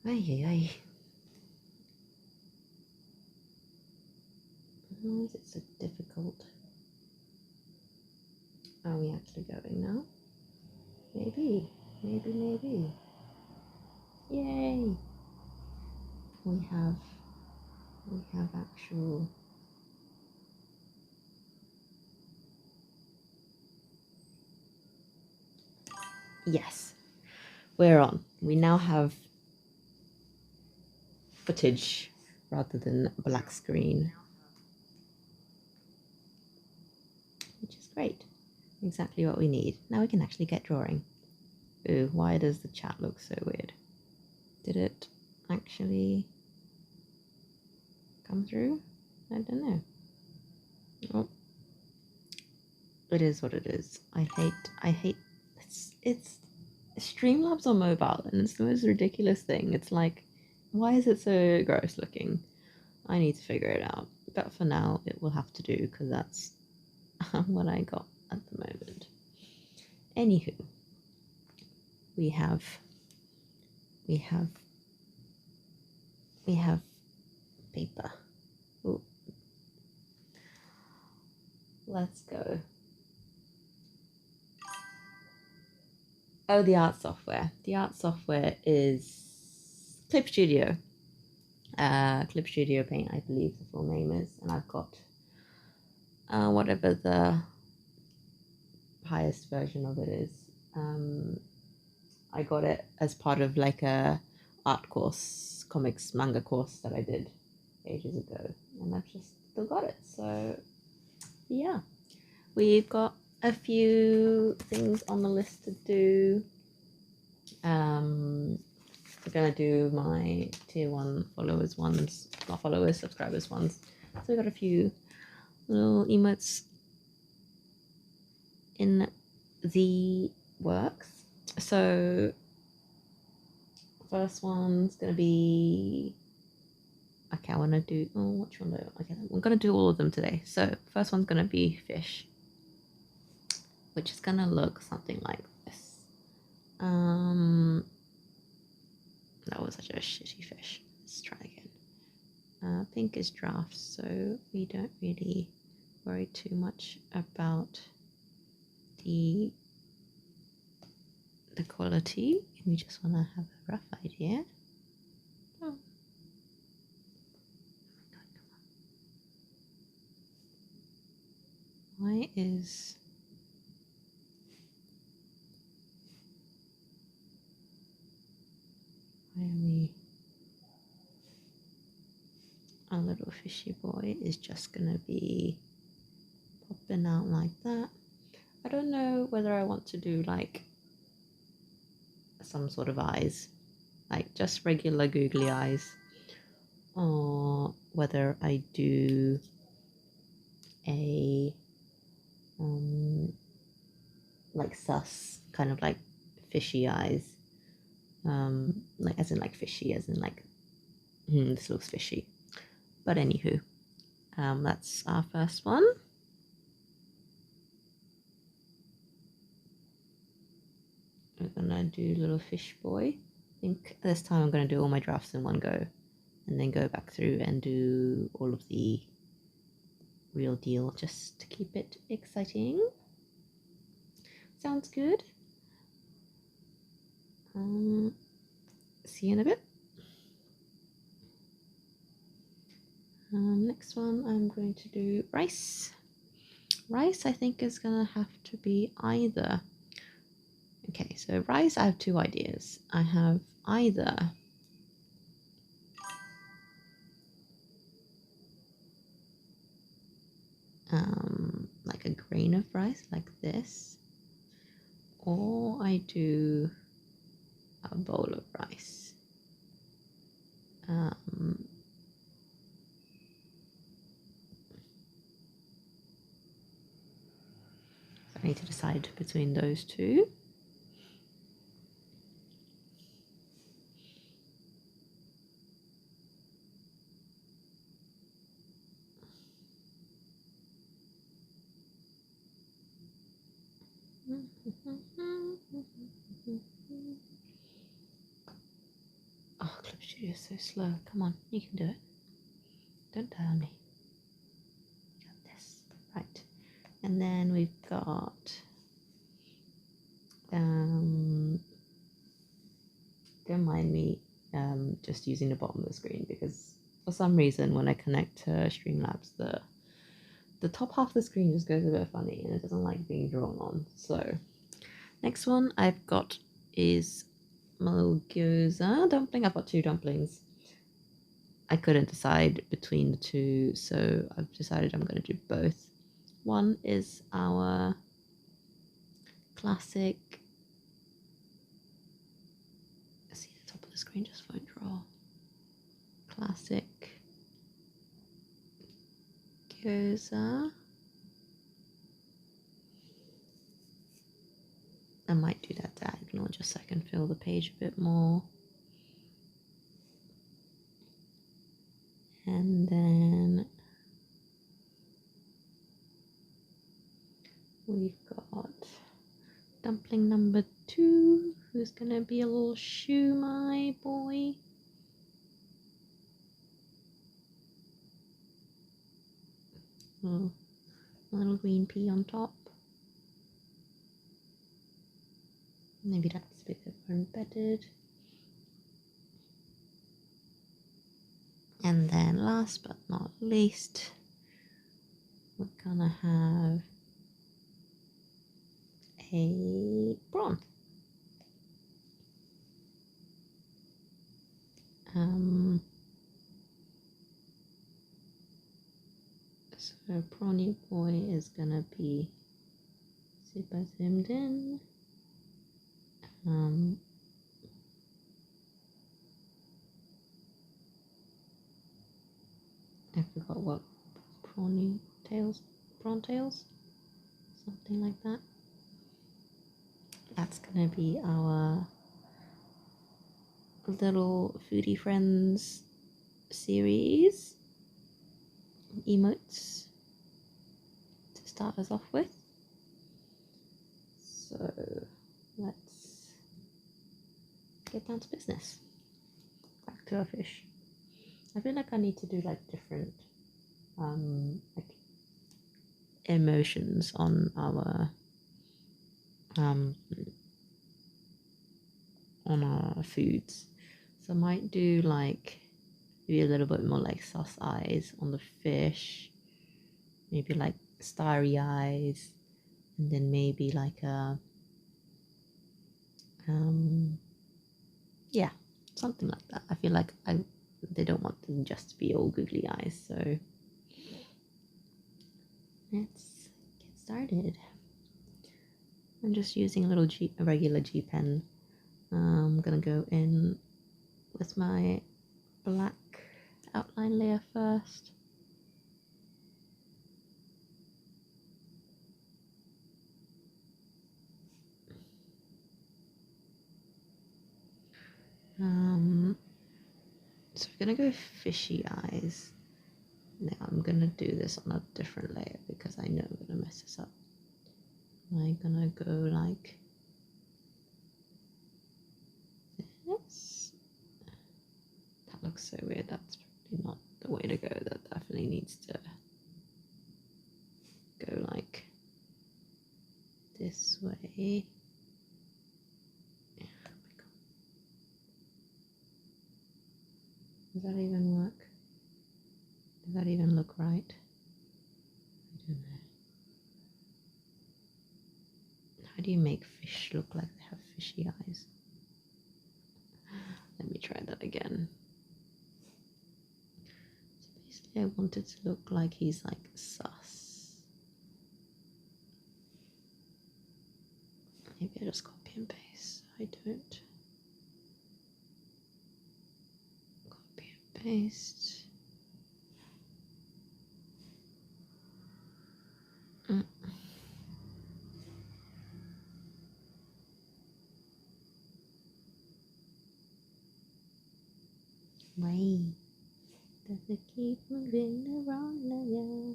Ay, ay, ay. Why is it so difficult? Are we actually going now? Maybe. Yay! We have actual. Yes, we're on. We now have footage rather than black screen, which is great. Exactly what we need. Now we can actually get drawing. Ooh, why does the chat look so weird? Did it actually come through? I don't know. Oh, it is what it is. I hate it's Streamlabs on mobile, and it's the most ridiculous thing. It's like, why is it so gross looking? I need to figure it out. But for now, it will have to do because that's what I got at the moment. Anywho, we have paper. Ooh. Let's go. Oh, the art software. The art software is Clip Studio. Clip Studio Paint, I believe the full name is, and I've got whatever the highest version of it is. I got it as part of like a art course, comics manga course that I did ages ago, and I've just still got it. So yeah, we've got a few things on the list to do. We're gonna do my tier 1 followers ones, not followers, subscribers ones. So we got a few little emotes in the works. So first one's gonna be, okay, I want to do, oh, which one do I, okay, I'm gonna do all of them today. So first one's gonna be fish, which is gonna look something like this. That was such a shitty fish. Let's try again. Pink is draft, so we don't really worry too much about the quality. We just want to have a rough idea. Oh. Why is our little fishy boy is just gonna be popping out like that. I don't know whether I want to do like some sort of eyes, like just regular googly eyes, or whether I do a like sus, kind of like fishy eyes, like as in like fishy, as in like this looks fishy. But anywho, that's our first one. We're gonna do little fish boy. I think this time I'm gonna do all my drafts in one go, and then go back through and do all of the real deal just to keep it exciting. Sounds good. See you in a bit. Next one, I'm going to do rice. Rice, I think, is gonna have to be either. Okay, so rice, I have two ideas. I have either like a grain of rice like this, or I do a bowl of rice. I need to decide between those two. Oh, Oh, Clip Studio is so slow. Come on, you can do it. Don't tell me. You got this. Right. And then we've got don't mind me just using the bottom of the screen because for some reason when I connect to Streamlabs the top half of the screen just goes a bit funny and it doesn't like being drawn on. So next one I've got is my little gyoza dumpling. I've got two dumplings. I couldn't decide between the two, so I've decided I'm going to do both. One is our classic. See, the top of the screen just won't draw. Classic gyoza. I might do that diagonal just so I can fill the page a bit more. And then we've got dumpling number 2, who's gonna be a little shumai boy. Oh, a little green pea on top. Maybe that's a bit more embedded. And then last but not least, we're gonna have a prawn. So prawny boy is gonna be super zoomed in. I forgot what prawn tails, something like that. That's gonna be our little foodie friends series emotes to start us off with. So let's get down to business. Back to our fish. I feel like I need to do like different like emotions on our foods. So I might do like maybe a little bit more like sauce eyes on the fish, maybe like starry eyes, and then maybe like a yeah, something like that. I feel like they don't want them just to be all googly eyes, so let's get started. I'm just using a regular G pen. I'm gonna go in with my black outline layer first. So we're gonna go fishy eyes. Now I'm gonna do this on a different layer because I know I'm gonna mess this up. I'm gonna go like this. That looks so weird. That's probably not the way to go. That definitely needs to go like this way. Does that even work? Does that even look right? I don't know. How do you make fish look like they have fishy eyes? Let me try that again. So basically I want it to look like he's like sus. Maybe I just copy and paste. I don't. Copy and paste. Why does it keep moving the wrong layer?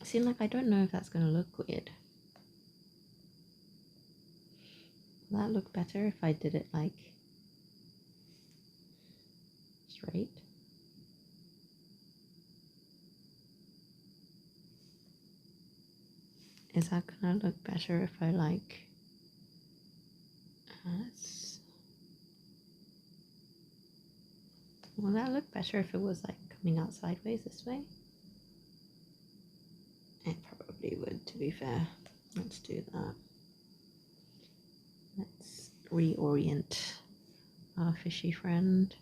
See, like I don't know if that's gonna look weird. Will that look better if I did it like straight? Is that gonna look better if I like will that look better if it was like coming out sideways this way? It probably would, to be fair. Let's do that. Let's reorient our fishy friend.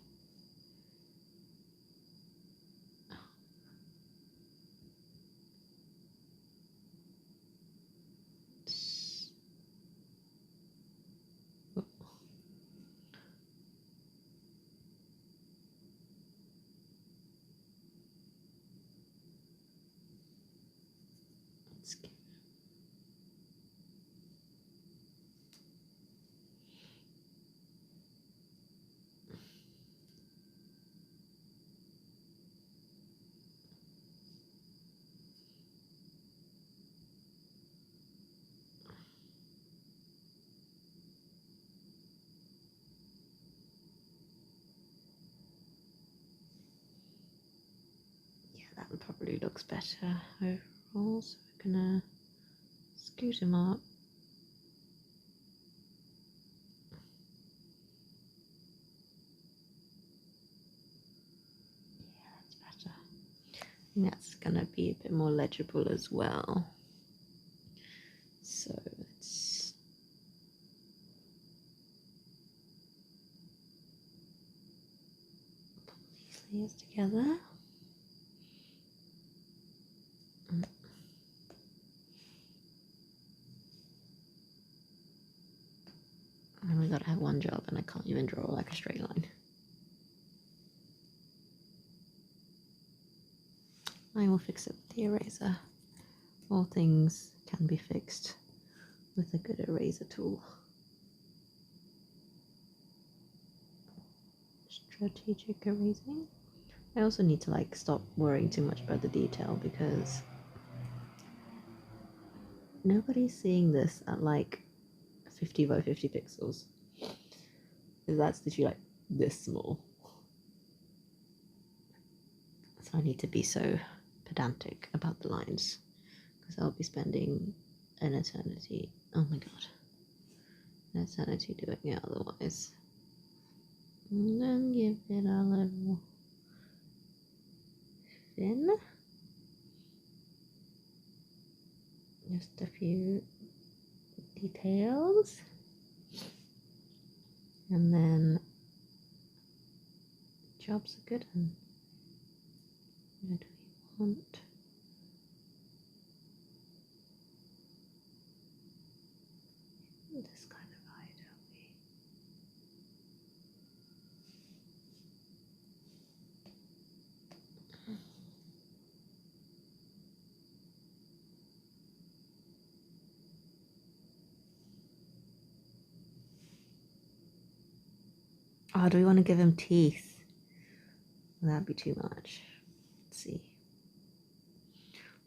That one probably looks better overall, so we're gonna scoot him up. Yeah, that's better. And that's gonna be a bit more legible as well. So let's pull these layers together. And we gotta have one job, and I can't even draw like a straight line. I will fix it with the eraser. All things can be fixed with a good eraser tool. Strategic erasing. I also need to like stop worrying too much about the detail because nobody's seeing this at like 50 by 50 pixels. That's literally like this small. So I need to be so pedantic about the lines because I'll be spending an eternity. Oh my god. An eternity doing it otherwise. And then give it a little fin. Just a few details. And then job's a good one. Where do we want? This kind of eye, don't we? Oh, do we want to give him teeth? That'd be too much. Let's see.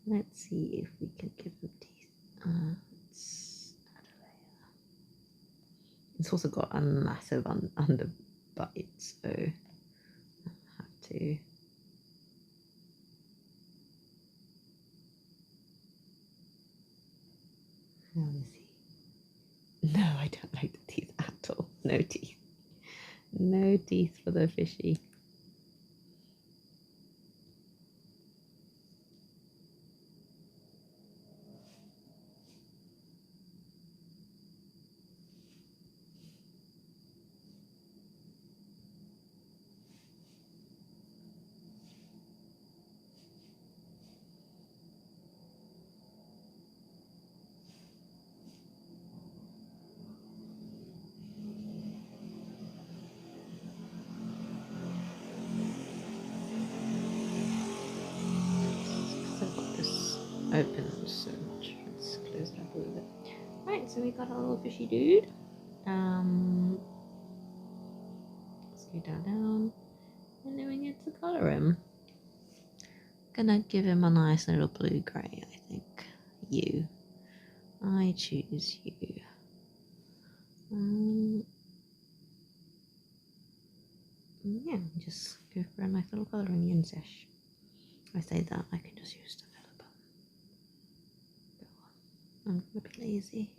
Let's see if we can give him teeth. Let's add a layer. It's also got a massive underbite, so I have to. Let me see. No, I don't like the teeth at all. No teeth. No teeth for the fishy. Open so much. Let's close that a little bit. Right, so we got our little fishy dude. Scoot down, and then we get to color him. Gonna give him a nice little blue grey, I think. I choose you. Yeah, just go for a nice little colouring in sesh. I say that, I can just use the filler button. I'm gonna be lazy.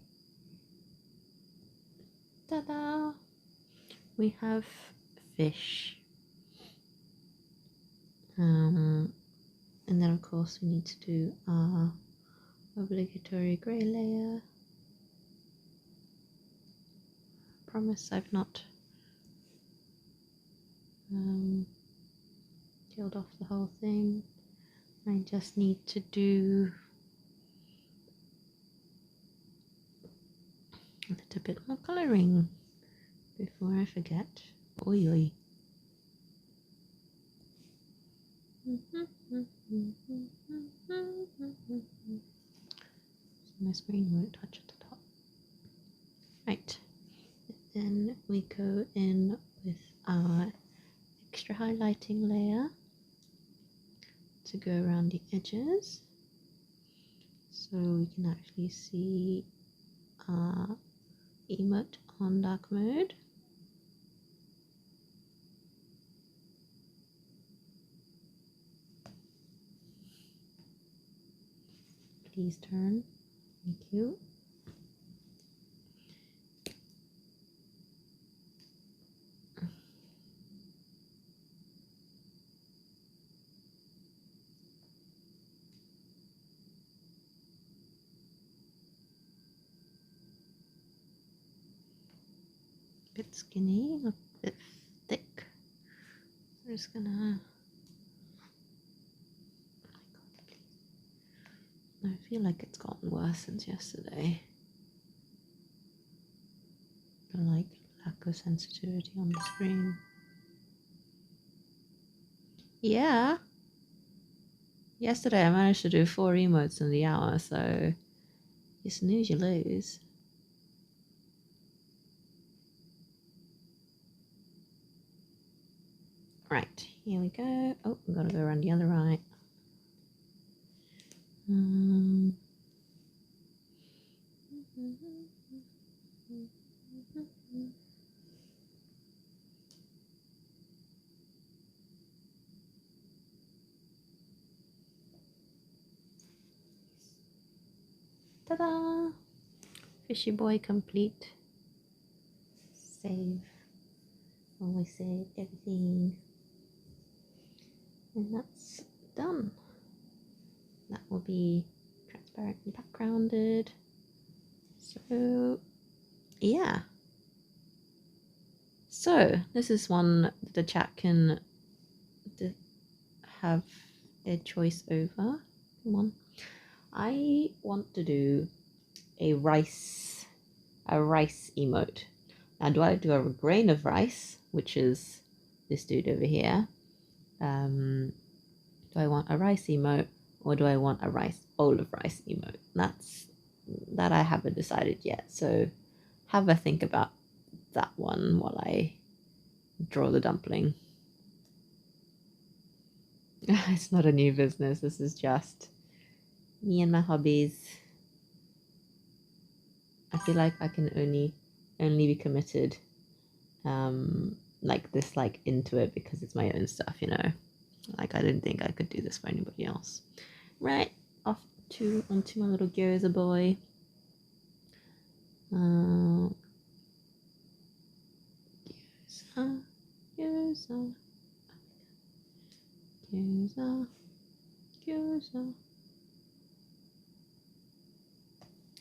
Ta-da! We have fish. And then of course we need to do our obligatory grey layer. Promise I've not killed off the whole thing. I just need to do a little bit more colouring before I forget. Oi oi. So my screen won't touch at the top. Right. Then we go in with our extra highlighting layer to go around the edges so we can actually see our emote on dark mode. Please turn. Thank you. Bit skinny, a bit thick. I'm just gonna. Oh my god, please. I feel like it's gotten worse since yesterday. The lack of sensitivity on the screen. Yeah. Yesterday I managed to do 4 emotes in the hour, so you snooze, you lose. Right, here we go. Oh, I've got to go around the other eye. Ta-da! Fishy boy complete. Save. Always save everything. And that's done. That will be transparently backgrounded. So, yeah. So, this is one the chat can have a choice over. Come on. I want to do a rice emote. Now, do I do a grain of rice, which is this dude over here? Do I want a rice emote, or do I want a bowl of rice emote? That I haven't decided yet. So have a think about that one while I draw the dumpling. It's not a new business. This is just me and my hobbies. I feel like I can only be committed like this, like into it, because it's my own stuff, you know. Like, I didn't think I could do this for anybody else. Right, onto my little gyoza boy. Gyoza.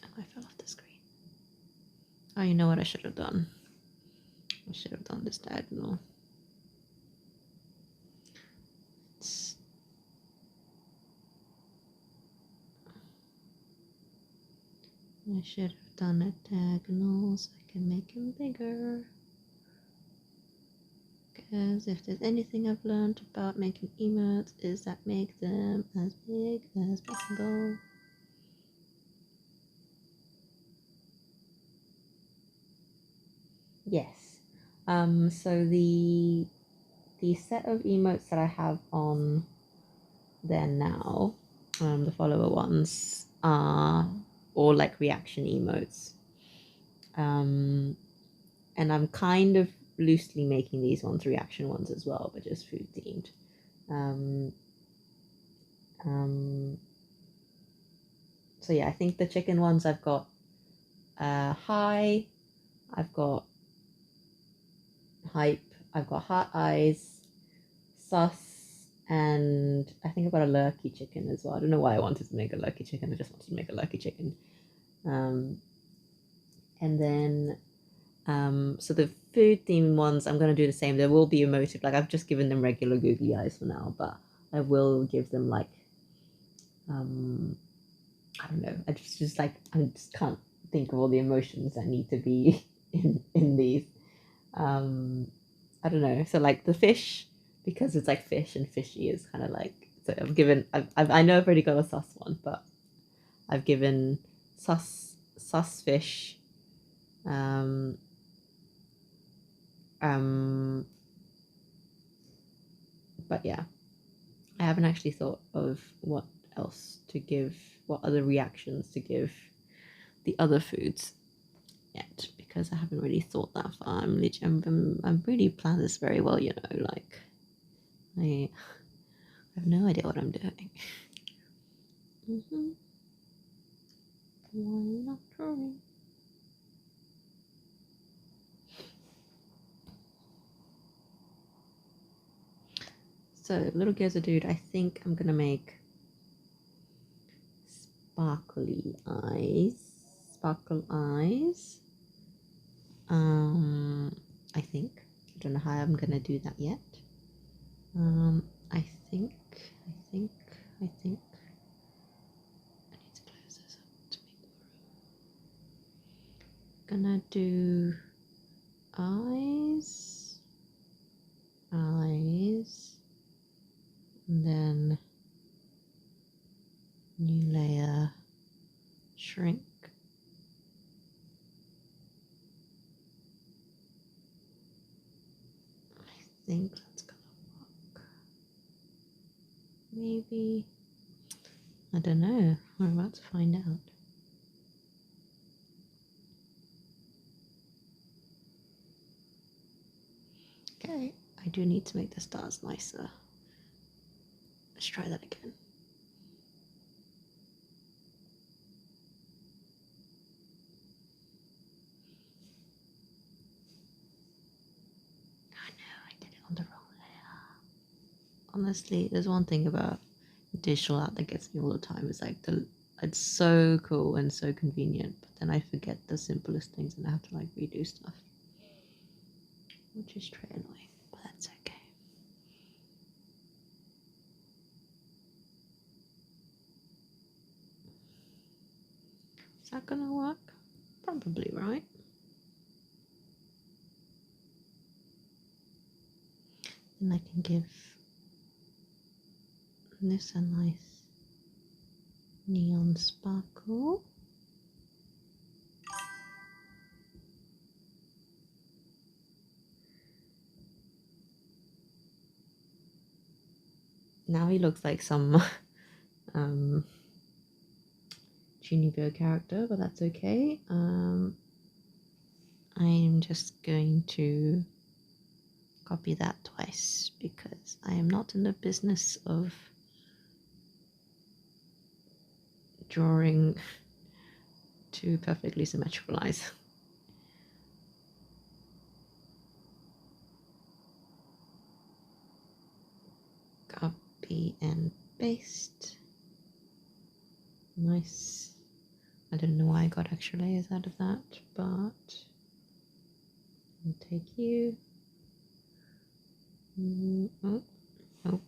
Oh, I fell off the screen. Oh, you know what I should have done? I should have done this diagonal. I should have done a diagonal so I can make him bigger. Because if there's anything I've learned about making emotes, is that make them as big as possible. Yes. So the set of emotes that I have on there now, the follower ones, are all like reaction emotes. And I'm kind of loosely making these ones reaction ones as well, but just food themed. Um, um, so yeah, I think the chicken ones I've got high, I've got hype, I've got heart eyes, sus, and I think I've got a lurky chicken as well. I don't know why I wanted to make a lurky chicken. I just wanted to make a lurky chicken. And then so the food themed ones, I'm gonna do the same. There will be emotive. Like I've just given them regular googly eyes for now, but I will give them like I don't know. I just like I just can't think of all the emotions that need to be in these. I don't know. So like the fish, because it's like fish and fishy is kind of like so I've given I know I've already got a sus one, but I've given sus fish, um, um, but yeah, I haven't actually thought of what else to give, what other reactions to give the other foods yet, because I haven't really thought that far. I'm really planned this very well, you know, like I have no idea what I'm doing. Why not trying? So, little Geza dude, I think I'm gonna make sparkly eyes. Sparkle eyes. I think. I don't know how I'm gonna do that yet. I think. I think. I need to close this up to make more room. Gonna do eyes. Eyes. And then new layer. Shrink. I think that's gonna work. Maybe. I don't know. We're about to find out. Okay, I do need to make the stars nicer. Let's try that again. I know, I did it on the wrong layer. Honestly, there's one thing about digital art that gets me all the time. It's like it's so cool and so convenient, but then I forget the simplest things and I have to like redo stuff, which is very annoying, but that's okay. Is that gonna work? Probably, right? Then I can give this a nice neon sparkle. Now he looks like some Junibyo character, but that's okay. I'm just going to copy that twice because I am not in the business of drawing two perfectly symmetrical eyes. Copy and paste. Nice. I don't know why I got extra layers out of that, but I'll take you. Oh, oh.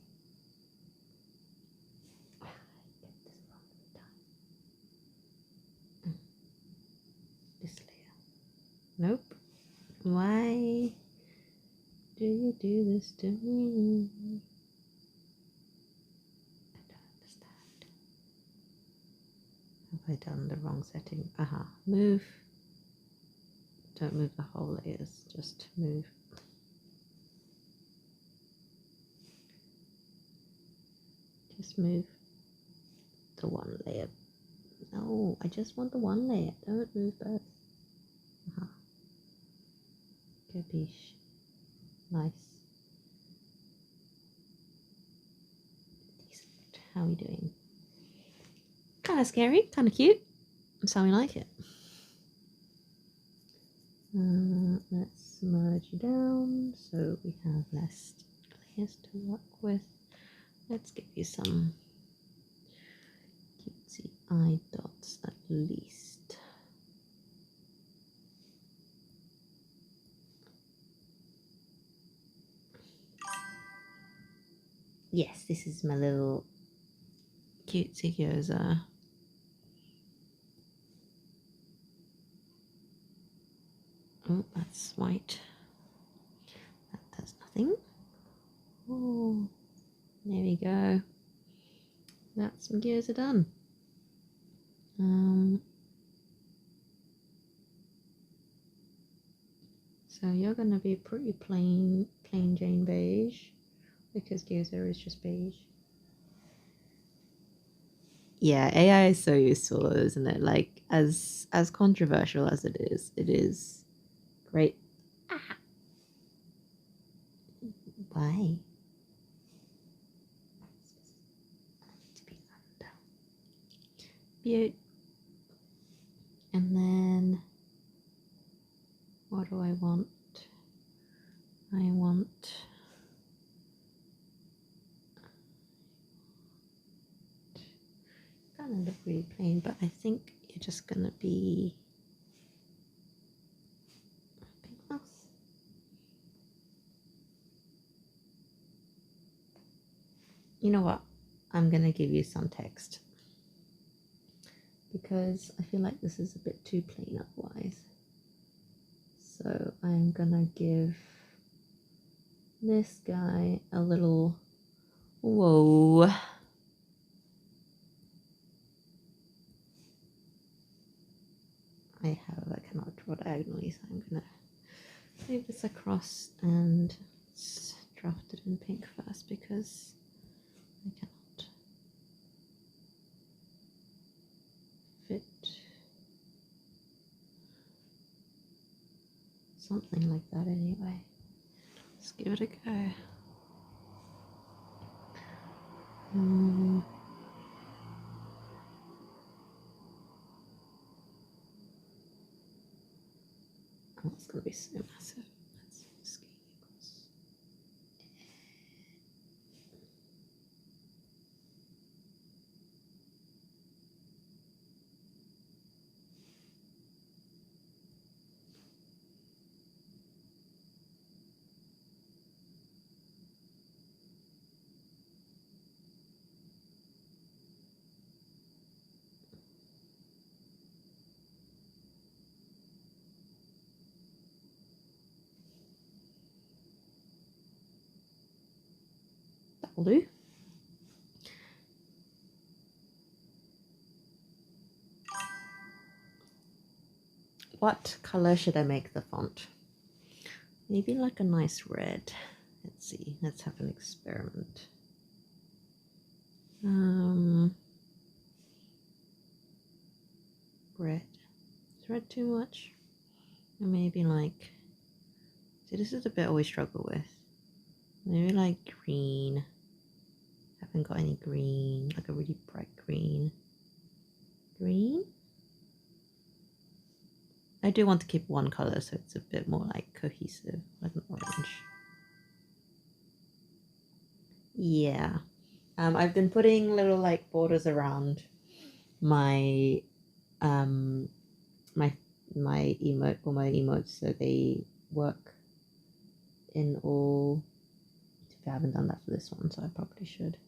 This layer. Nope. Why do you do this to me? I don't understand. Have I done the wrong setting? Aha. Move. Don't move the whole layers, just move. Just move the one layer. No, I just want the one layer. Don't move both. Aha. go biche. Nice. Decent. How are we doing? Kind of scary, kind of cute. That's how we like it. Let's merge down so we have less layers to work with. Let's give you some cutesy eye dots at least. Yes, this is my little cutesy gyoza. Oh, that's white. That does nothing. Oh, there we go. That's some gyoza done. So you're going to be pretty plain Jane beige because gyoza is just beige. Yeah, AI is so useful, isn't it? Like as controversial as it is great. Ah. Why? To be under. Beaut. And then what do I want? I want kind of look really plain, but I think you're just gonna be pink mouse. You know what? I'm gonna give you some text because I feel like this is a bit too plain otherwise. So I'm gonna give this guy a little whoa. I cannot draw diagonally, so I'm gonna move this across and draft it in pink first because I cannot fit something like that anyway. Let's give it a go. Oh, it's going to be so massive. Let's just get across. That'll do. What color should I make the font? Maybe like a nice red. Let's see. Let's have an experiment. Red. Is red too much? Or maybe like... See, this is the bit I always struggle with. Maybe like green. Haven't got any green. Like a really bright green. Green? I do want to keep one color so it's a bit more like cohesive, like an orange. Yeah. I've been putting little like borders around my my emote or my emotes so they work in all. I haven't done that for this one, so I probably should.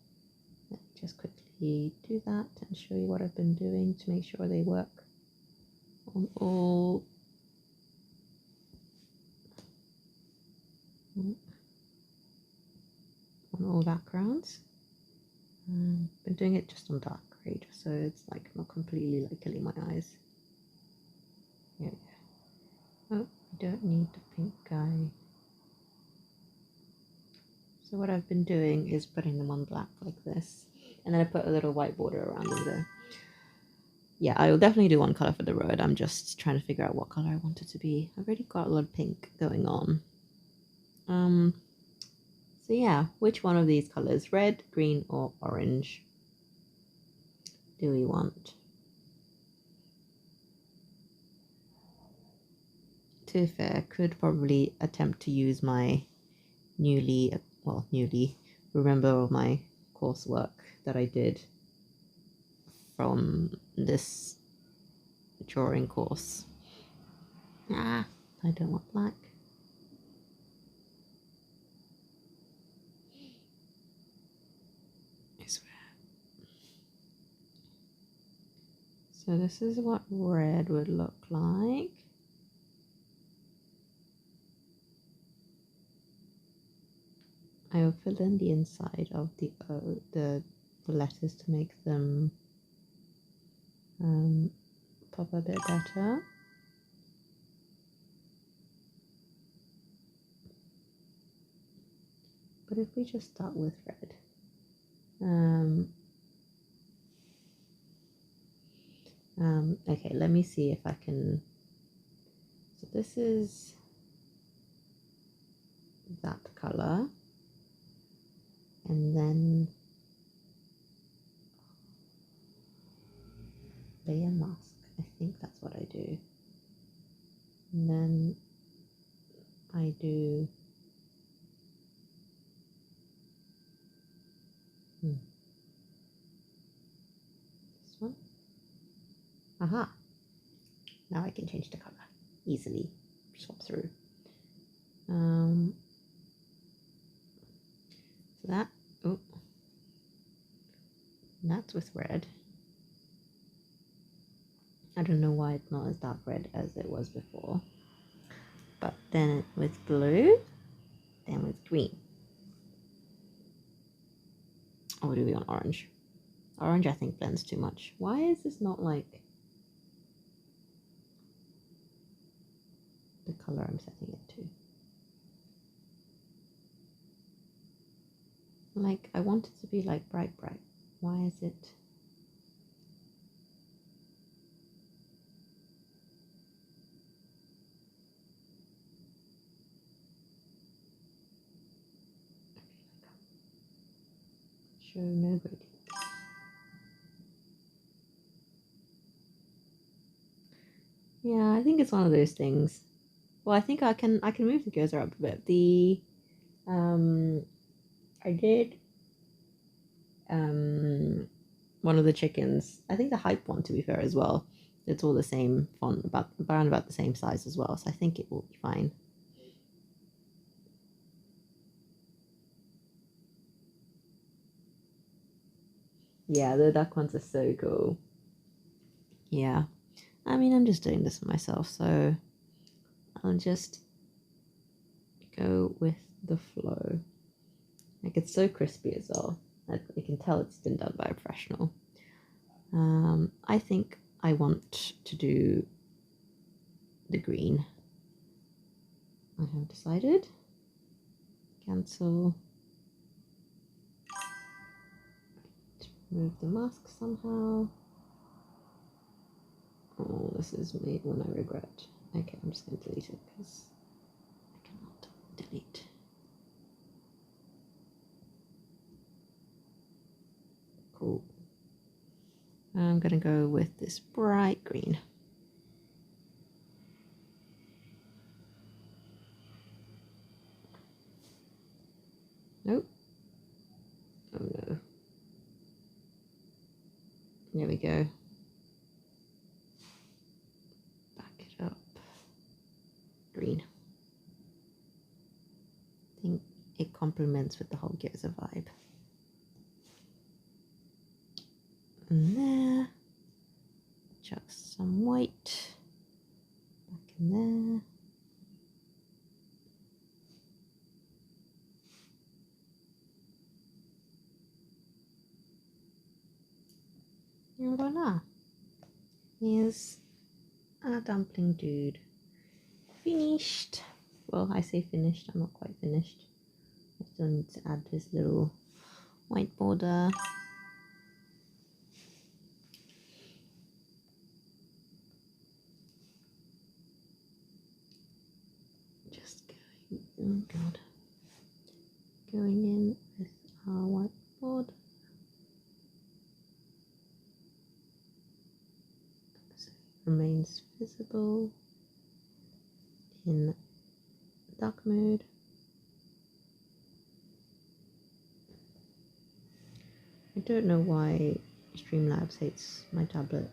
Let me just quickly do that and show you what I've been doing to make sure they work on all backgrounds. Been doing it just on dark gray, just so it's like not completely like killing my eyes. Here we go. Oh, I don't need the pink guy. So what I've been doing is putting them on black like this, and then I put a little white border around them there. Yeah, I will definitely do one color for the road. I'm just trying to figure out what color I want it to be. I've already got a lot of pink going on. So yeah, which one of these colors, red, green, or orange, do we want? To be fair, could probably attempt to use my newly remember all my coursework that I did from this drawing course. Ah, I don't want black. So this is what red would look like. I will fill in the inside of the letters to make them pop a bit better. But if we just start with red, okay, let me see if I can. So this is that color, and then layer mask. I think that's what I do. And then I do this one. Aha! Now I can change the color easily. Swap through. So that, oh, that's with red. I don't know why it's not as dark red as it was before. But then with blue, then with green. Or do we want orange? Orange I think blends too much. Why is this not like the color I'm setting it to? Like, I want it to be like bright. Why is it? Show no gradient. Yeah, I think it's one of those things. Well, I think I can move the cursor up a bit. I did one of the chickens. I think the hype one, to be fair, as well. It's all the same font, around about the same size as well. So I think it will be fine. Yeah, the duck ones are so cool. Yeah, I mean, I'm just doing this for myself, so I'll just go with the flow. Like, it's so crispy as well. You can tell it's been done by a professional. I think I want to do the green. I have decided. Cancel. Remove the mask somehow. Oh, this is made when I regret. Okay, I'm just going to delete it because I cannot delete. Cool. I'm going to go with this bright green. Nope. Oh no. There we go. Back it up. Green. I think it complements with the whole Gears of vibe. And there. Chuck some white. Back in there. And voila. Here's our dumpling dude. Finished. Well, I say finished, I'm not quite finished. I still need to add this little white border. Just going, oh god, going in with our whiteboard. So it remains visible in dark mode. I don't know why Streamlabs hates my tablet,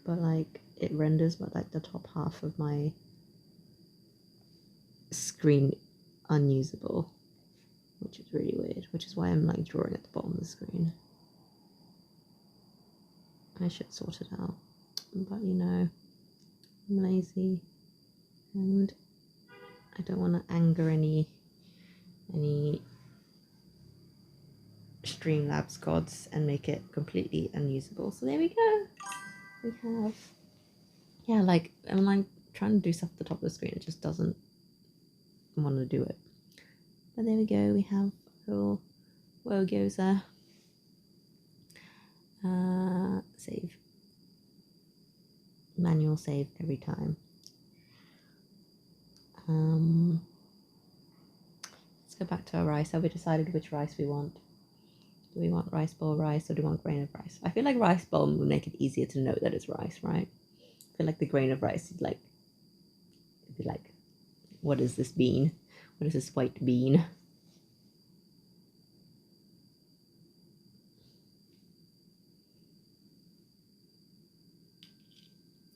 but like it renders but like the top half of my screen unusable, which is really weird, which is why I'm like drawing at the bottom of the screen. I should sort it out, but you know, I'm lazy and I don't want to anger any Streamlabs gods and make it completely unusable. So there we go. We have, yeah, like I'm like trying to do stuff at the top of the screen, it just doesn't want to do it. But there we go, we have a little Wogoza save, manual save every time. Let's go back to our rice. Have we decided which rice we want? Do we want rice bowl rice or do we want grain of rice? I feel like rice bowl would make it easier to know that it's rice, right? I feel like the grain of rice is like, it'd be like, what is this bean? What is this white bean?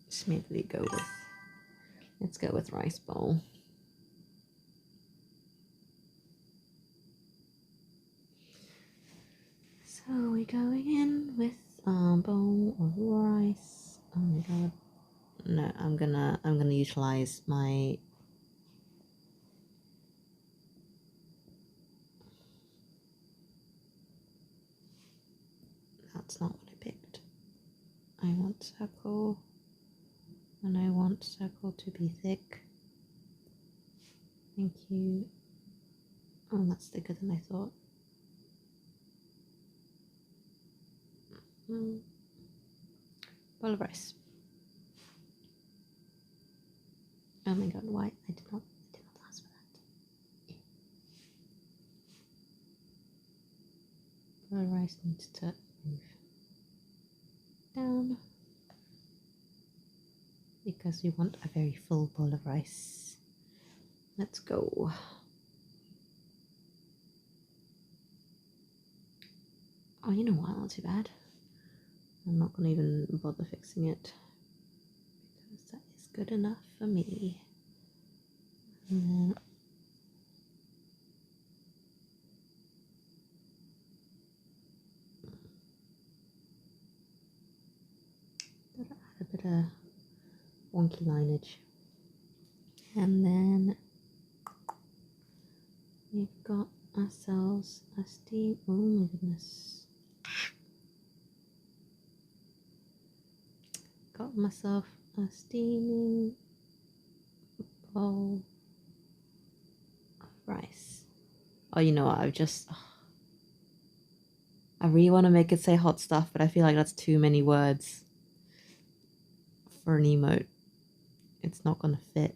Just maybe go with, let's go with rice bowl. So we're going in with a bowl of rice. Oh my god. No, I'm gonna utilize my that's not what I picked. I want circle and I want circle to be thick. Thank you. Oh, that's thicker than I thought. Bowl of rice. Oh my god, why? I did not ask for that. Bowl of rice needs to move down because we want a very full bowl of rice. Let's go. Oh, you know what? Not too bad. I'm not going to even bother fixing it because that is good enough for me. And then gotta add a bit of wonky lineage. And then we've got ourselves a steam. Oh my goodness. Got myself a steaming bowl of rice. Oh, you know what? I really want to make it say hot stuff, but I feel like that's too many words for an emote. It's not going to fit.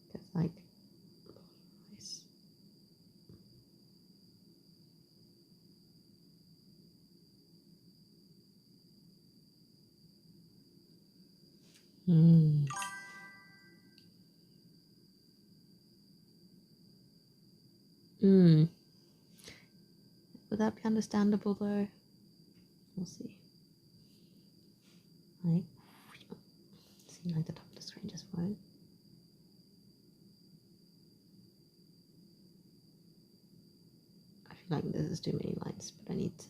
Because, like, rice. Would that be understandable though? We'll see. Like, see, like the top of the screen just won't. I feel like this is too many lines, but I need to.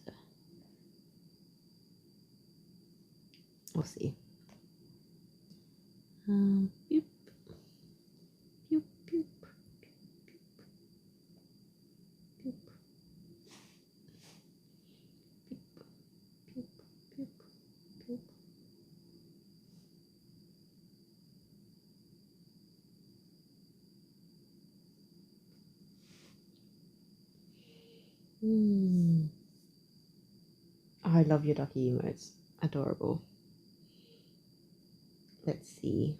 We'll see. Boop. Boop, boop. Boop. Boop. Boop. Boop. Boop. Oh, I love your ducky emotes. Adorable. Let's see.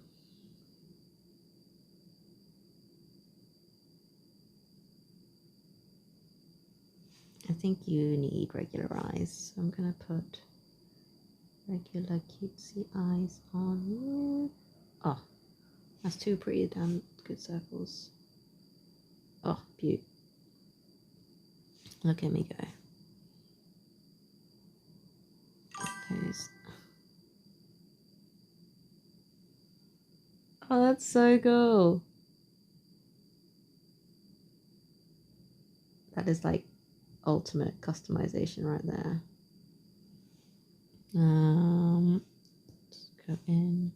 I think you need regular eyes. So I'm gonna put regular cutesy eyes on you. Oh, that's two pretty damn good circles. Oh, beaut. Look at me go. Those. Oh, that's so cool. That is like ultimate customization right there. Just go in.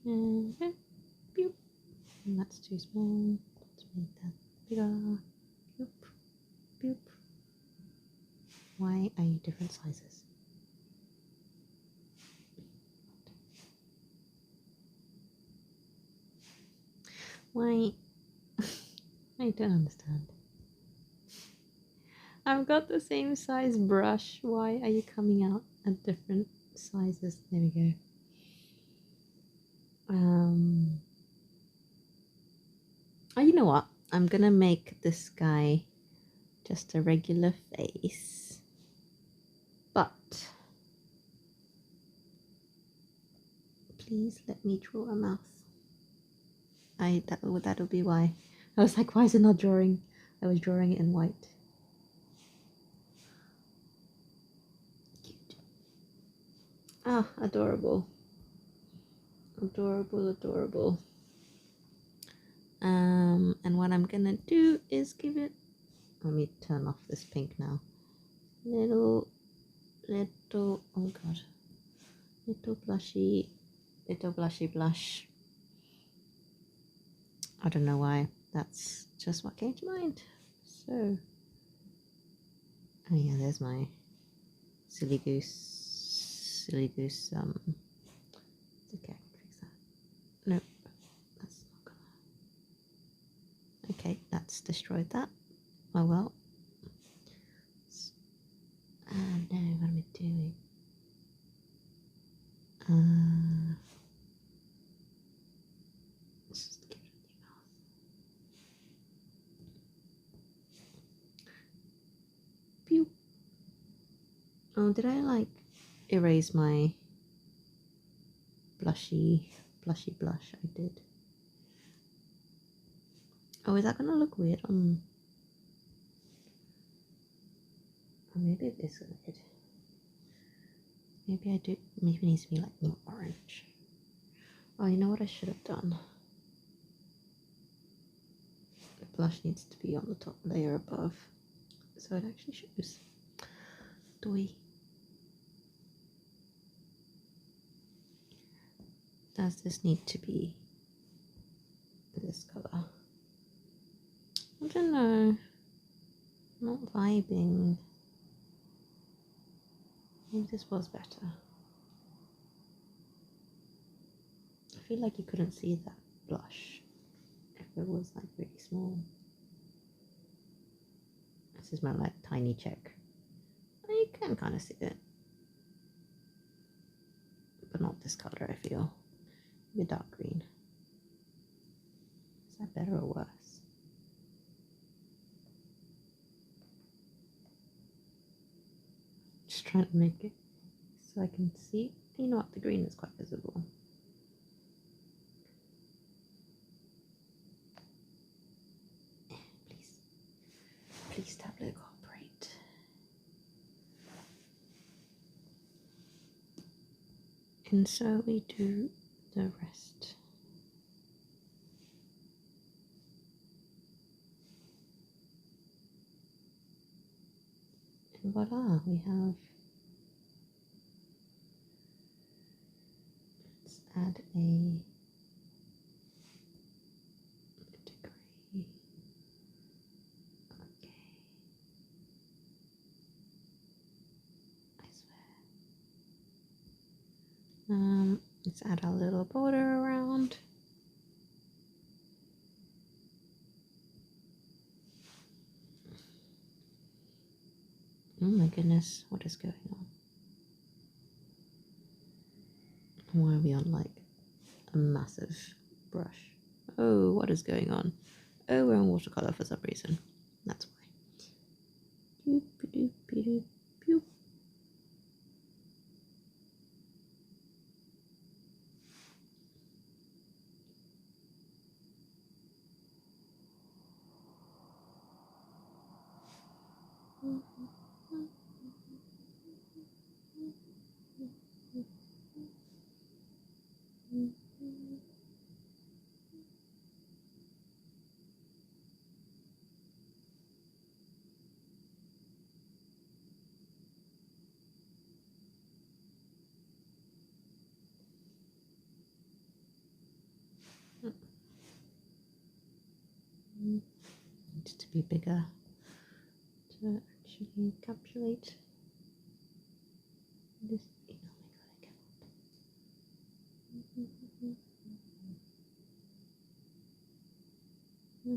And boop. And that's too small. Let's make that bigger. Boop. Boop. Why are you different sizes? Why? I don't understand. I've got the same size brush. Why are you coming out at different sizes? There we go. Oh, you know what? I'm gonna make this guy just a regular face, but please let me draw a mouth. That'll be why. I was like, why is it not drawing? I was drawing it in white. Cute. Ah, adorable. Adorable, adorable. And what I'm gonna do is give it. Let me turn off this pink now. Little, oh god, little blushy blush. I don't know why. That's just what came to mind. So, oh yeah, there's my silly goose. Okay, I can fix that. Nope, that's not gonna. Okay, that's destroyed that. Oh well. No, what am I doing? Just give it a new mouth. Pew. Oh, did I like erase my blushy blush? I did. Oh, is that gonna look weird on? Or maybe it is weird. Maybe I do. Maybe it needs to be like more orange. Oh, you know what I should have done? The blush needs to be on the top layer above, so it actually shows. Doy. Does this need to be this color? I don't know. Not vibing. Maybe this was better. I feel like you couldn't see that blush if it was like really small. This is my like tiny check. You can kind of see it, but not this color. I feel maybe dark green. Is that better or worse? Just trying to make it so I can see. You know what? The green is quite visible. Please tablet cooperate. And so we do the rest. And voila, we have. Let's add a degree. Okay. I swear. Let's add a little border around. Oh my goodness, what is going on? Why are we on like a massive brush? Oh, what is going on? Oh, we're on watercolor for some reason. That's why. Doop, doop, doop, doop. Needs to be bigger to actually encapsulate this. Oh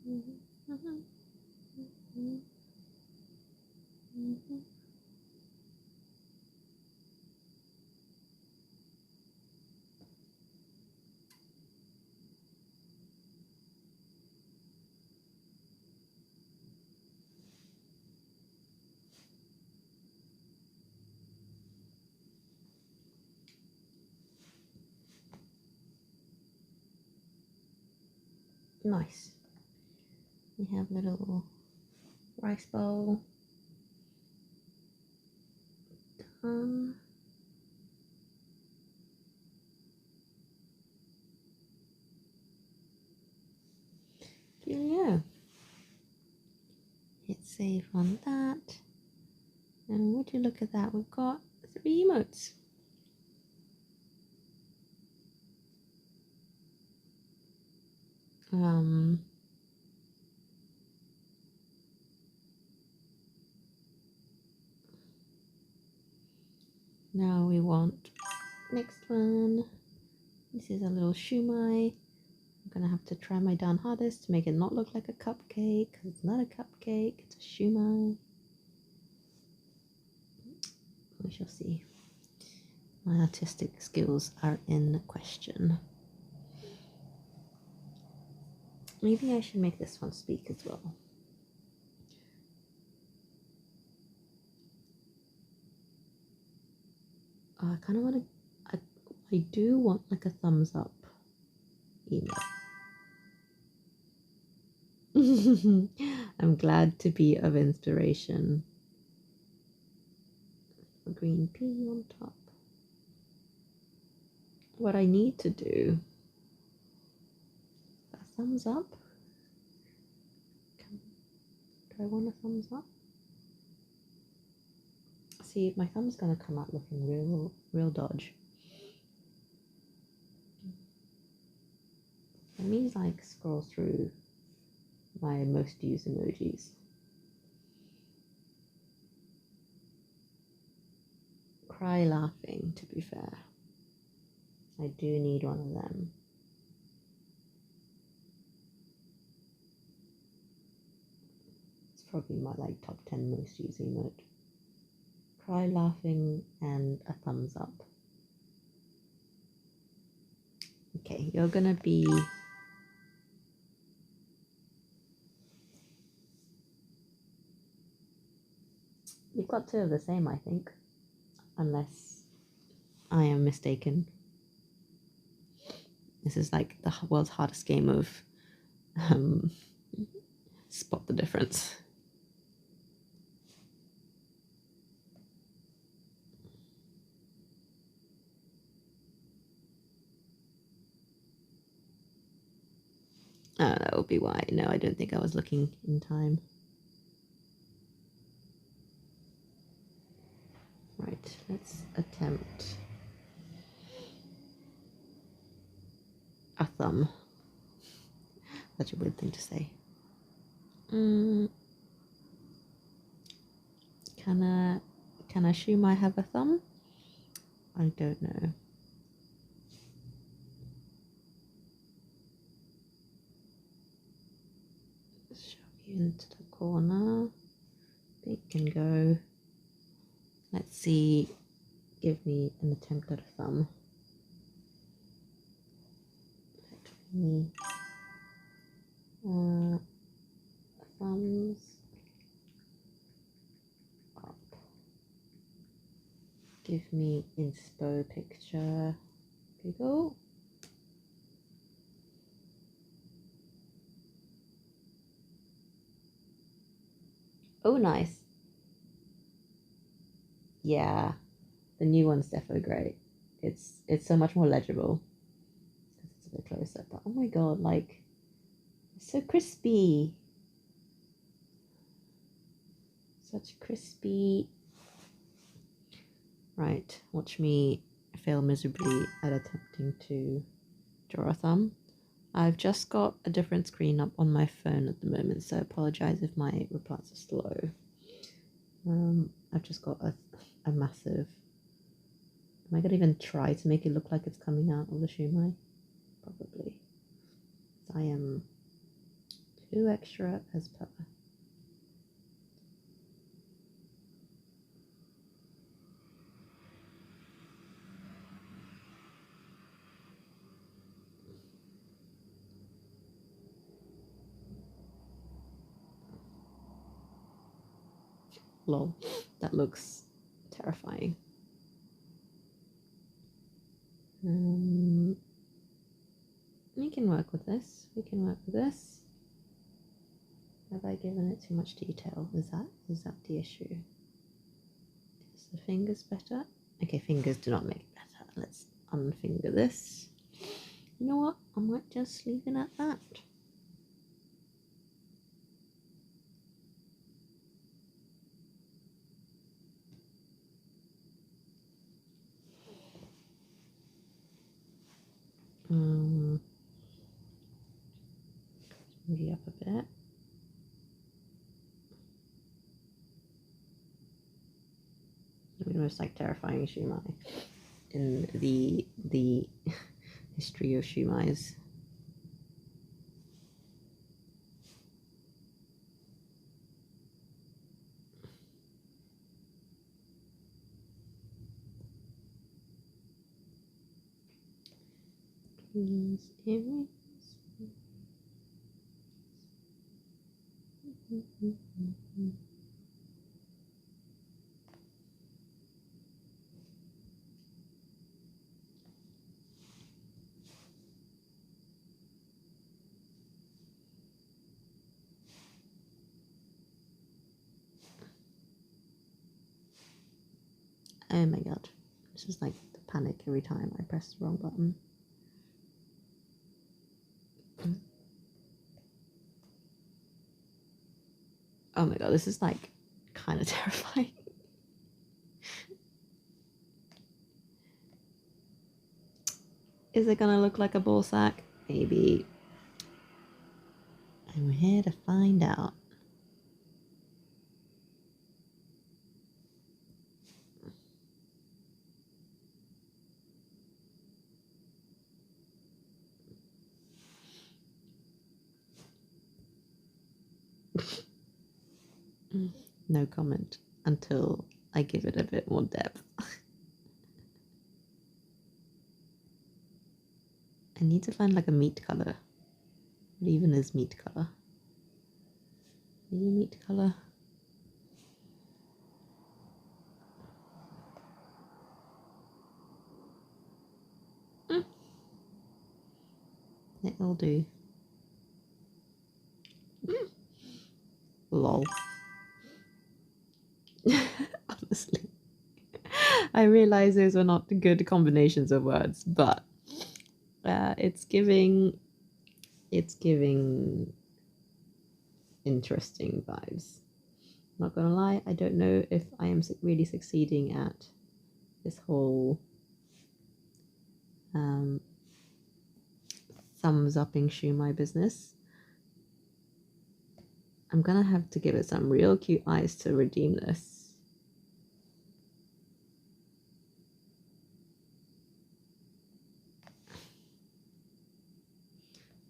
my god, I cannot. Nice. We have a little rice bowl. Yeah. Hit save on that. And would you look at that? We've got 3 emotes. Now we want next one. This is a little shumai. I'm gonna have to try my darn hardest to make it not look like a cupcake, because it's not a cupcake, it's a shumai. We shall see. My artistic skills are in question. Maybe I should make this one speak as well. I kind of want to. I do want like a thumbs up emote. I'm glad to be of inspiration. A green pea on top. What I need to do. A thumbs up. Do I want a thumbs up? See, my thumb's gonna come out looking real dodge. Let me like scroll through my most used emojis. Cry laughing, to be fair. I do need one of them. It's probably my like top 10 most used emote. Cry laughing and a thumbs up. Okay, you're gonna be you've got 2 of the same, I think, unless I am mistaken. This is like the world's hardest game of spot the difference. Oh, that would be why. No, I don't think I was looking in time. Right, let's attempt a thumb. Such a weird thing to say. Can I assume I have a thumb? I don't know. Shove you into the corner. Big can go. Let's see. Give me an attempt at a thumb. Let me thumbs up. Give me inspo picture. Google. Oh, nice. Yeah, the new one's definitely great. It's so much more legible. It's a bit closer, but oh my god, like it's so crispy. Such crispy. Right, watch me fail miserably at attempting to draw a thumb. I've just got a different screen up on my phone at the moment, so I apologize if my replies are slow. I've just got a massive. Am I gonna even try to make it look like it's coming out of the shumai? Probably. I am too extra as per. Lol, that looks terrifying. We can work with this. We can work with this. Have I given it too much detail? Is that the issue? Is the fingers better? Okay, fingers do not make it better. Let's unfinger this. You know what? I might just leave it at that. Maybe up a bit. The most like terrifying shumai in the history of shumais. Please erase. Oh my god. This is like the panic every time I press the wrong button. Oh my god, this is like kind of terrifying. Is it gonna look like a ball sack? Maybe. And we're here to find out. No comment until I give it a bit more depth. I need to find like a meat color. What even is meat color? Maybe meat color? It'll do. Lol. Honestly. I realize those are not good combinations of words, but it's giving interesting vibes. Not gonna lie, I don't know if I am really succeeding at this whole thumbs upping shumai business. I'm gonna have to give it some real cute eyes to redeem this.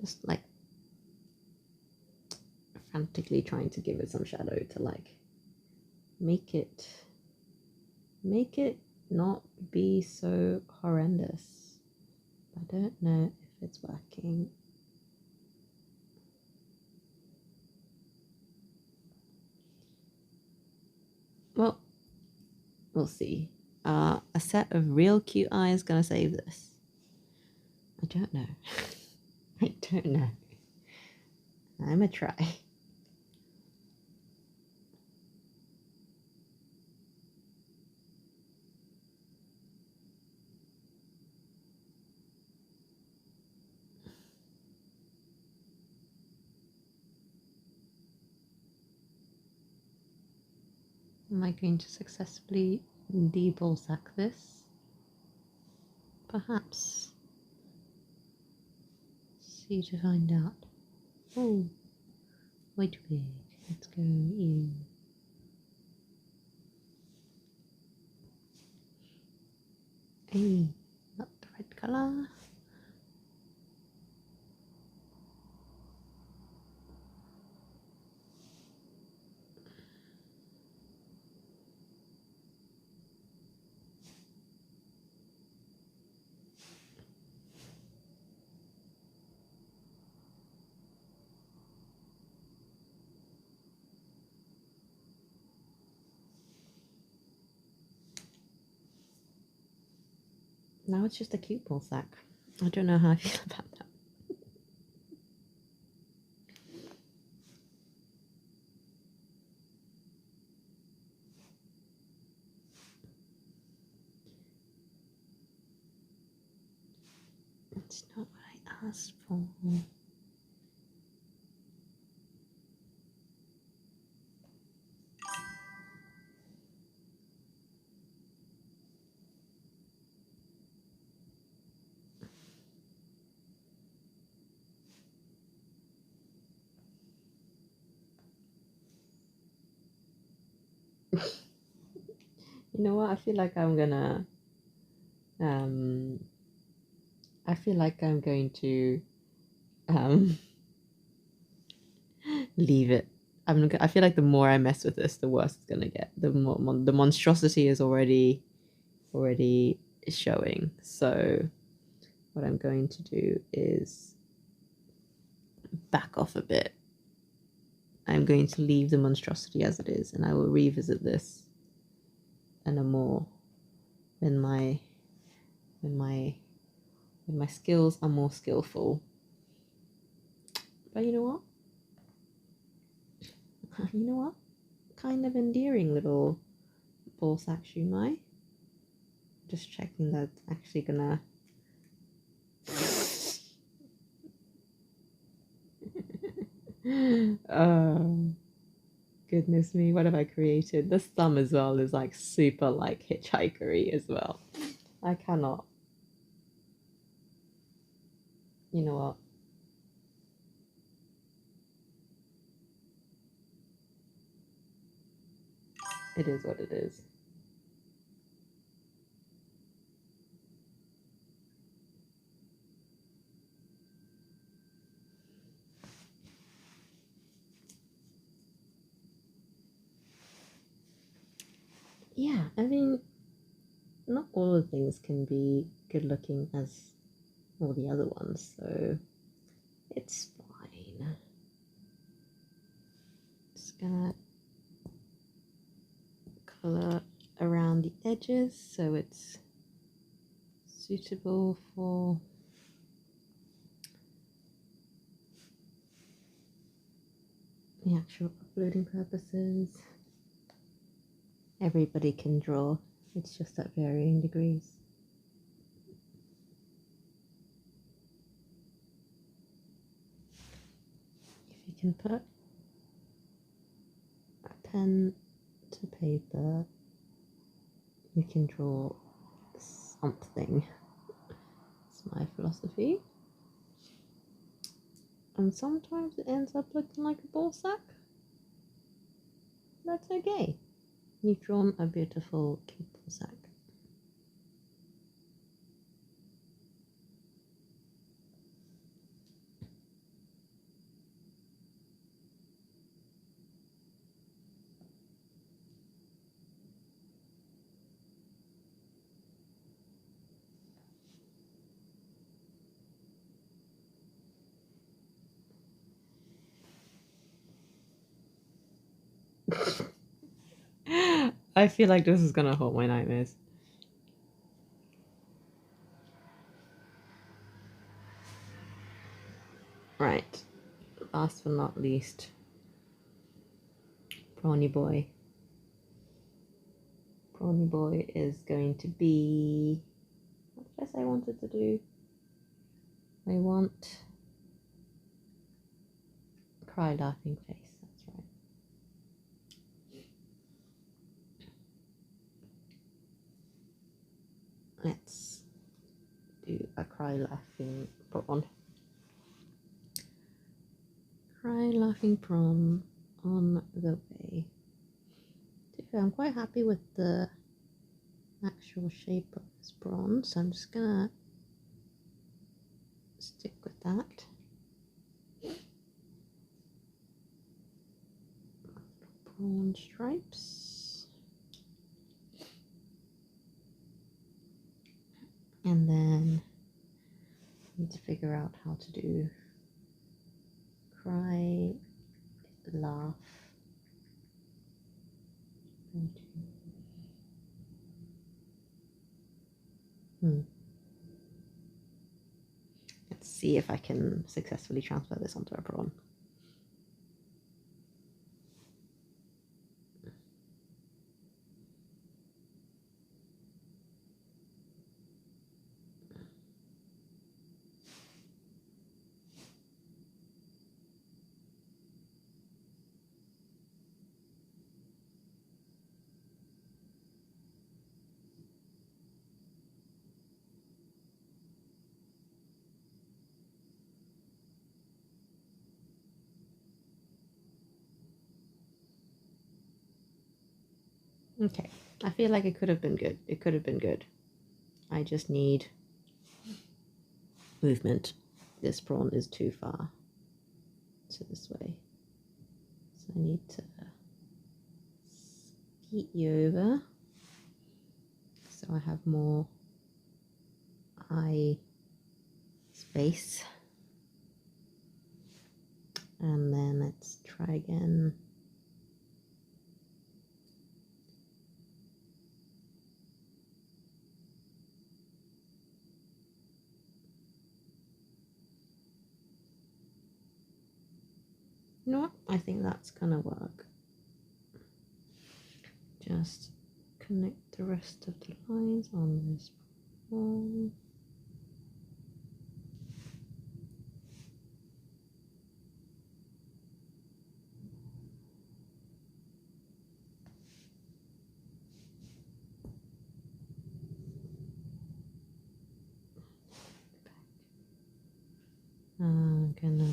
Just like frantically trying to give it some shadow to like make it not be so horrendous. I don't know if it's working. Well, we'll see. A set of real cute eyes gonna save this? I don't know. I don't know. I'm gonna try. Am I going to successfully de-ball sack this? Perhaps. See to find out. Oh, wait. Let's go you. Hey, not the red color. Now it's just a cute ball sack. I don't know how I feel about that. It's not what I asked for. You know what? I feel like I'm gonna I feel like I'm going to um leave it. I feel like the more I mess with this, the worse it's gonna get. The more the monstrosity is already showing. So what I'm going to do is back off a bit. I'm going to leave the monstrosity as it is, and I will revisit this in a more when my skills are more skillful. But you know what? You know what? Kind of endearing little ball sack shumai. Just checking that's actually gonna. Oh, goodness me, what have I created? This thumb as well is like super like hitchhikery as well. I cannot. You know what? It is what it is. Yeah, I mean, not all the things can be good looking as all the other ones, so it's fine. Just gonna color around the edges so it's suitable for the actual uploading purposes. Everybody can draw, it's just at varying degrees. If you can put a pen to paper, you can draw something. It's my philosophy. And sometimes it ends up looking like a ball sack. That's okay. You've drawn a beautiful cute ball sack. I feel like this is gonna haunt my nightmares. Right. Last but not least, Prawny Boy. Prawny Boy is going to be. What did I say I wanted to do? I want cry laughing face. That's right. Let's do a cry laughing prawn. Cry laughing prawn on the way. I'm quite happy with the actual shape of this prawn, so I'm just gonna stick with that. Prawn stripes. And then I need to figure out how to do cry, laugh. Let's see if I can successfully transfer this onto a prawn. Okay, I feel like it could have been good. It could have been good. I just need movement. This prawn is too far to this way. So I need to skeet you over so I have more eye space. And then let's try again. You know what? I think that's gonna work. Just connect the rest of the lines on this one. I'm gonna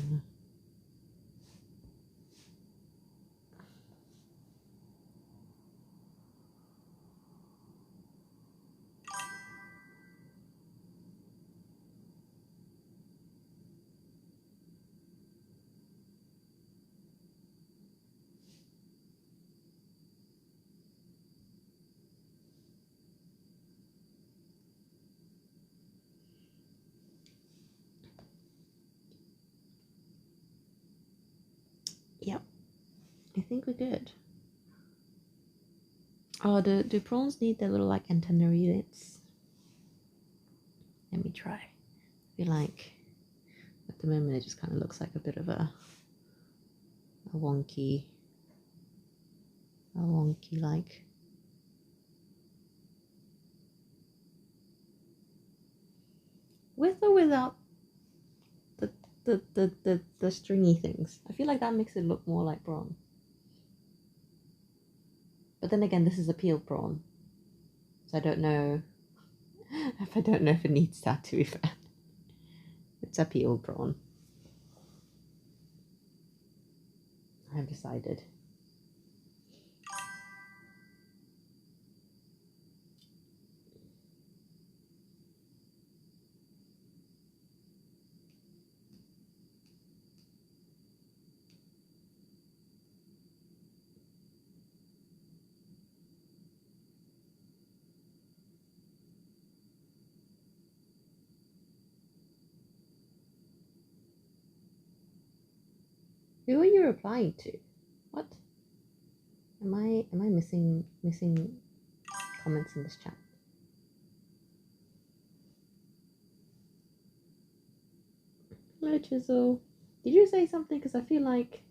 yep. I think we're good. Oh, do prawns need their little like antenna units? Let me try. I feel like at the moment it just kind of looks like a bit of a wonky like. With or without the stringy things. I feel like that makes it look more like prawn. But then again, this is a peeled prawn. So I don't know if it needs that, to be fair. It's a peeled prawn. I've decided. Who are you replying to? What? Am I missing comments in this chat? Hello, Chisel. Did you say something? Because I feel like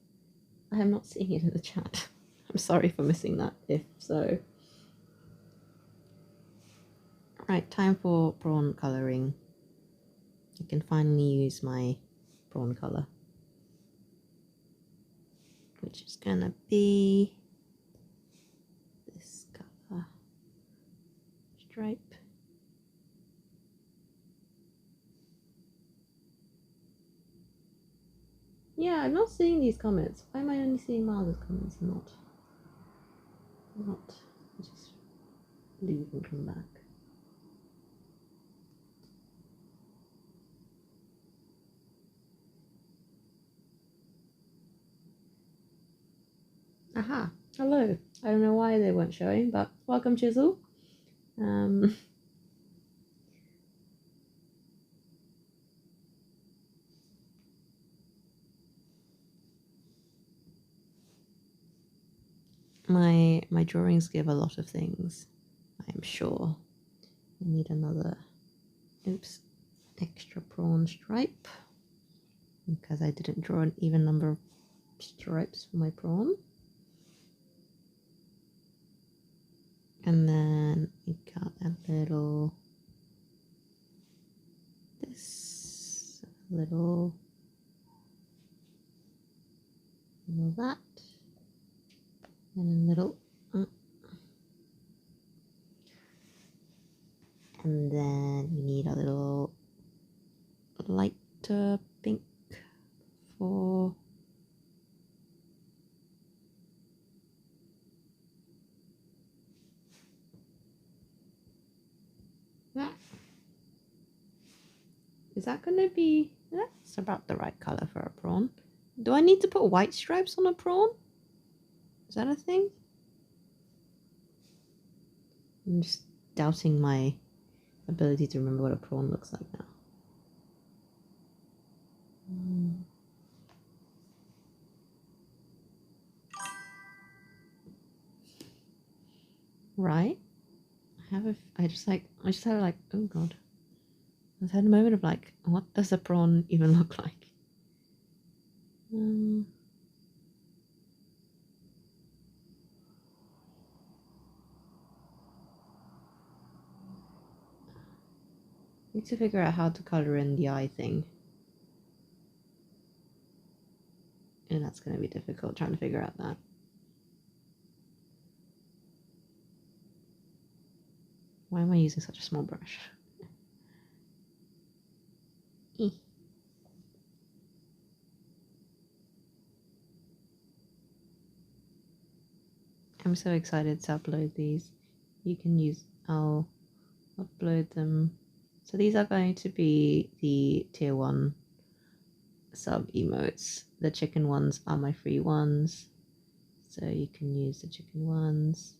I am not seeing it in the chat. I'm sorry for missing that, if so. Right, time for prawn colouring. I can finally use my prawn colour, which is gonna be this colour stripe. Yeah, I'm not seeing these comments. Why am I only seeing Marga's comments and not just leave and come back? Aha, hello. I don't know why they weren't showing, but welcome, Chisel. My drawings give a lot of things, I am sure. I need another, oops, extra prawn stripe because I didn't draw an even number of stripes for my prawn. And then we got a little, this, little that, and a little, and then we need a little lighter pink for that. Is that going to be, that's about the right color for a prawn. Do I need to put white stripes on a prawn? Is that a thing? I'm just doubting my ability to remember what a prawn looks like now. Right? I just had like, oh god. I just had a moment of like, what does a prawn even look like? Need to figure out how to color in the eye thing. And that's going to be difficult trying to figure out that. Why am I using such a small brush? I'm so excited to upload these. I'll upload them. So these are going to be the tier 1 sub emotes. The chicken ones are my free ones. So you can use the chicken ones.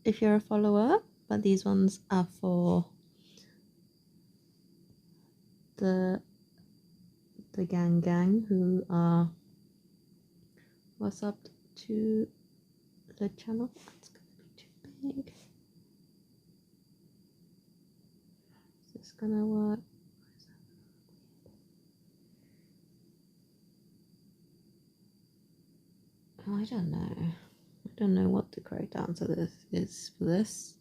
If you're a follower, but these ones are for the gang who are what's up to the channel. That's gonna be too big. Is this gonna work? Oh, I don't know. I don't know what the correct answer this is for this.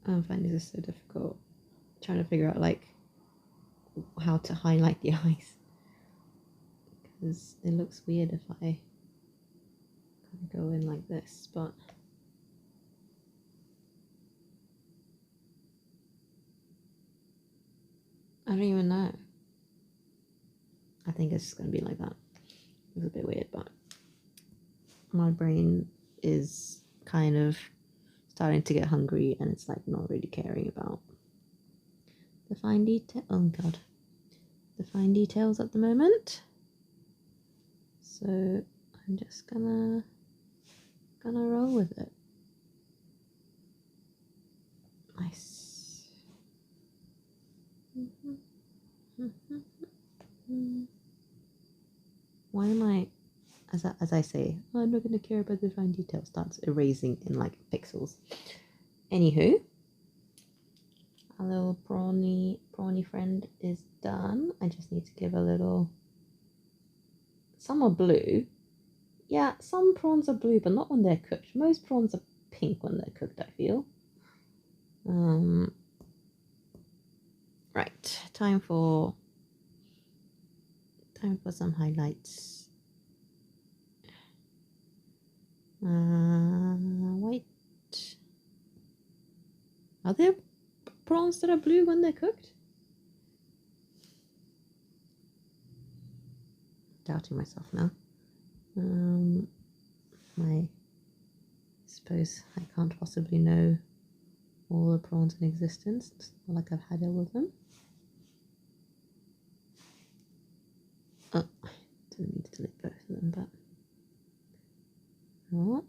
I'm finding this so difficult. Trying to figure out like how to highlight the eyes because it looks weird if I kind of go in like this, but I don't even know. I think it's just gonna be like that. It's a bit weird, but my brain is kind of starting to get hungry and it's like not really caring about the fine detail. Oh god, the fine details at the moment. So I'm just gonna roll with it. Nice. Why am I, as I say, I'm not going to care about the fine details, starts erasing in like pixels. Anywho, our little prawny friend is done. I just need to give a little. Some are blue. Yeah, some prawns are blue, but not when they're cooked. Most prawns are pink when they're cooked, I feel. Right, time for some highlights. White. Are there prawns that are blue when they're cooked? Doubting myself now. I suppose I can't possibly know all the prawns in existence. It's not like I've had all of them. Oh, I didn't mean to delete both of them, but what?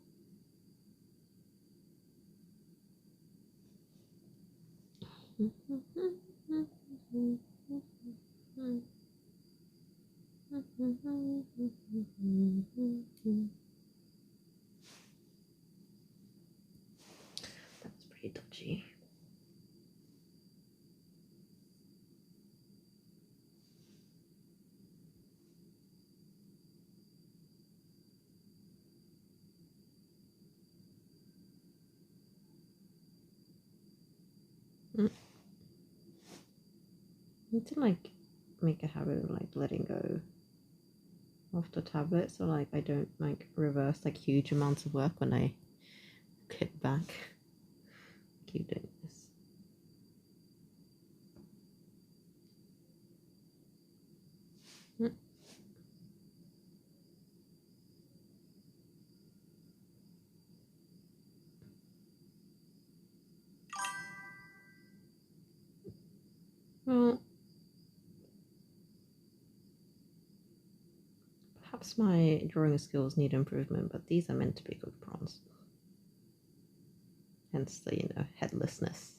That's pretty dodgy. I need to like make a habit of like letting go of the tablet, so like I don't like reverse like huge amounts of work when I get back. Keep doing this. Well, perhaps my drawing skills need improvement, but these are meant to be cooked prawns. Hence the, headlessness.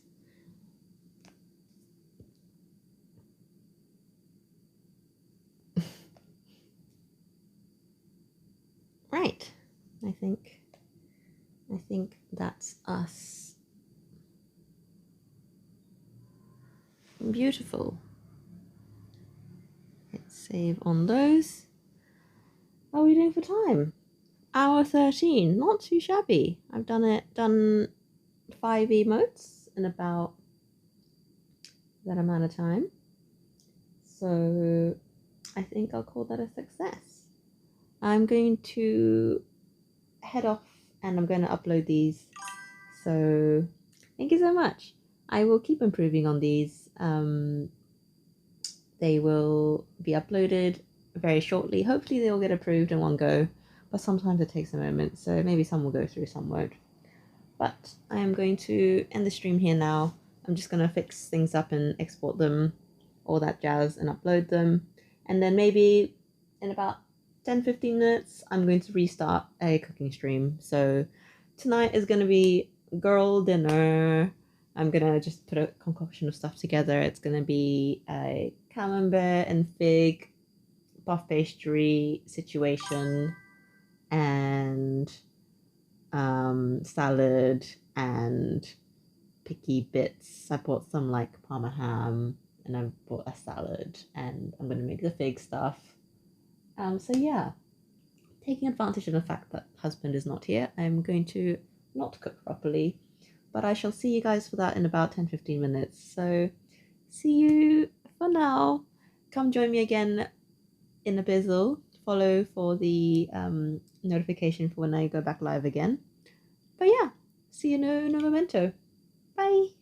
Right. I think that's us. Beautiful. Hit save on those. How are we doing for time? Hour 13. Not too shabby. I've done 5 emotes in about that amount of time. So I think I'll call that a success. I'm going to head off and I'm going to upload these. So thank you so much. I will keep improving on these. They will be uploaded very shortly. Hopefully they will get approved in one go, but sometimes it takes a moment. So maybe some will go through, some won't. But I am going to end the stream here now. I'm just going to fix things up and export them, all that jazz, and upload them. And then maybe in about 10-15 minutes, I'm going to restart a cooking stream. So tonight is going to be girl dinner. I'm going to just put a concoction of stuff together. It's going to be a camembert and fig puff pastry situation and salad and picky bits. I bought some like parma ham and I bought a salad and I'm going to make the fig stuff. So yeah, taking advantage of the fact that husband is not here, I'm going to not cook properly, but I shall see you guys for that in about 10-15 minutes. So see you for now. Come join me again in a bizzle. Follow for the notification for when I go back live again. But yeah, see you no momento. Bye.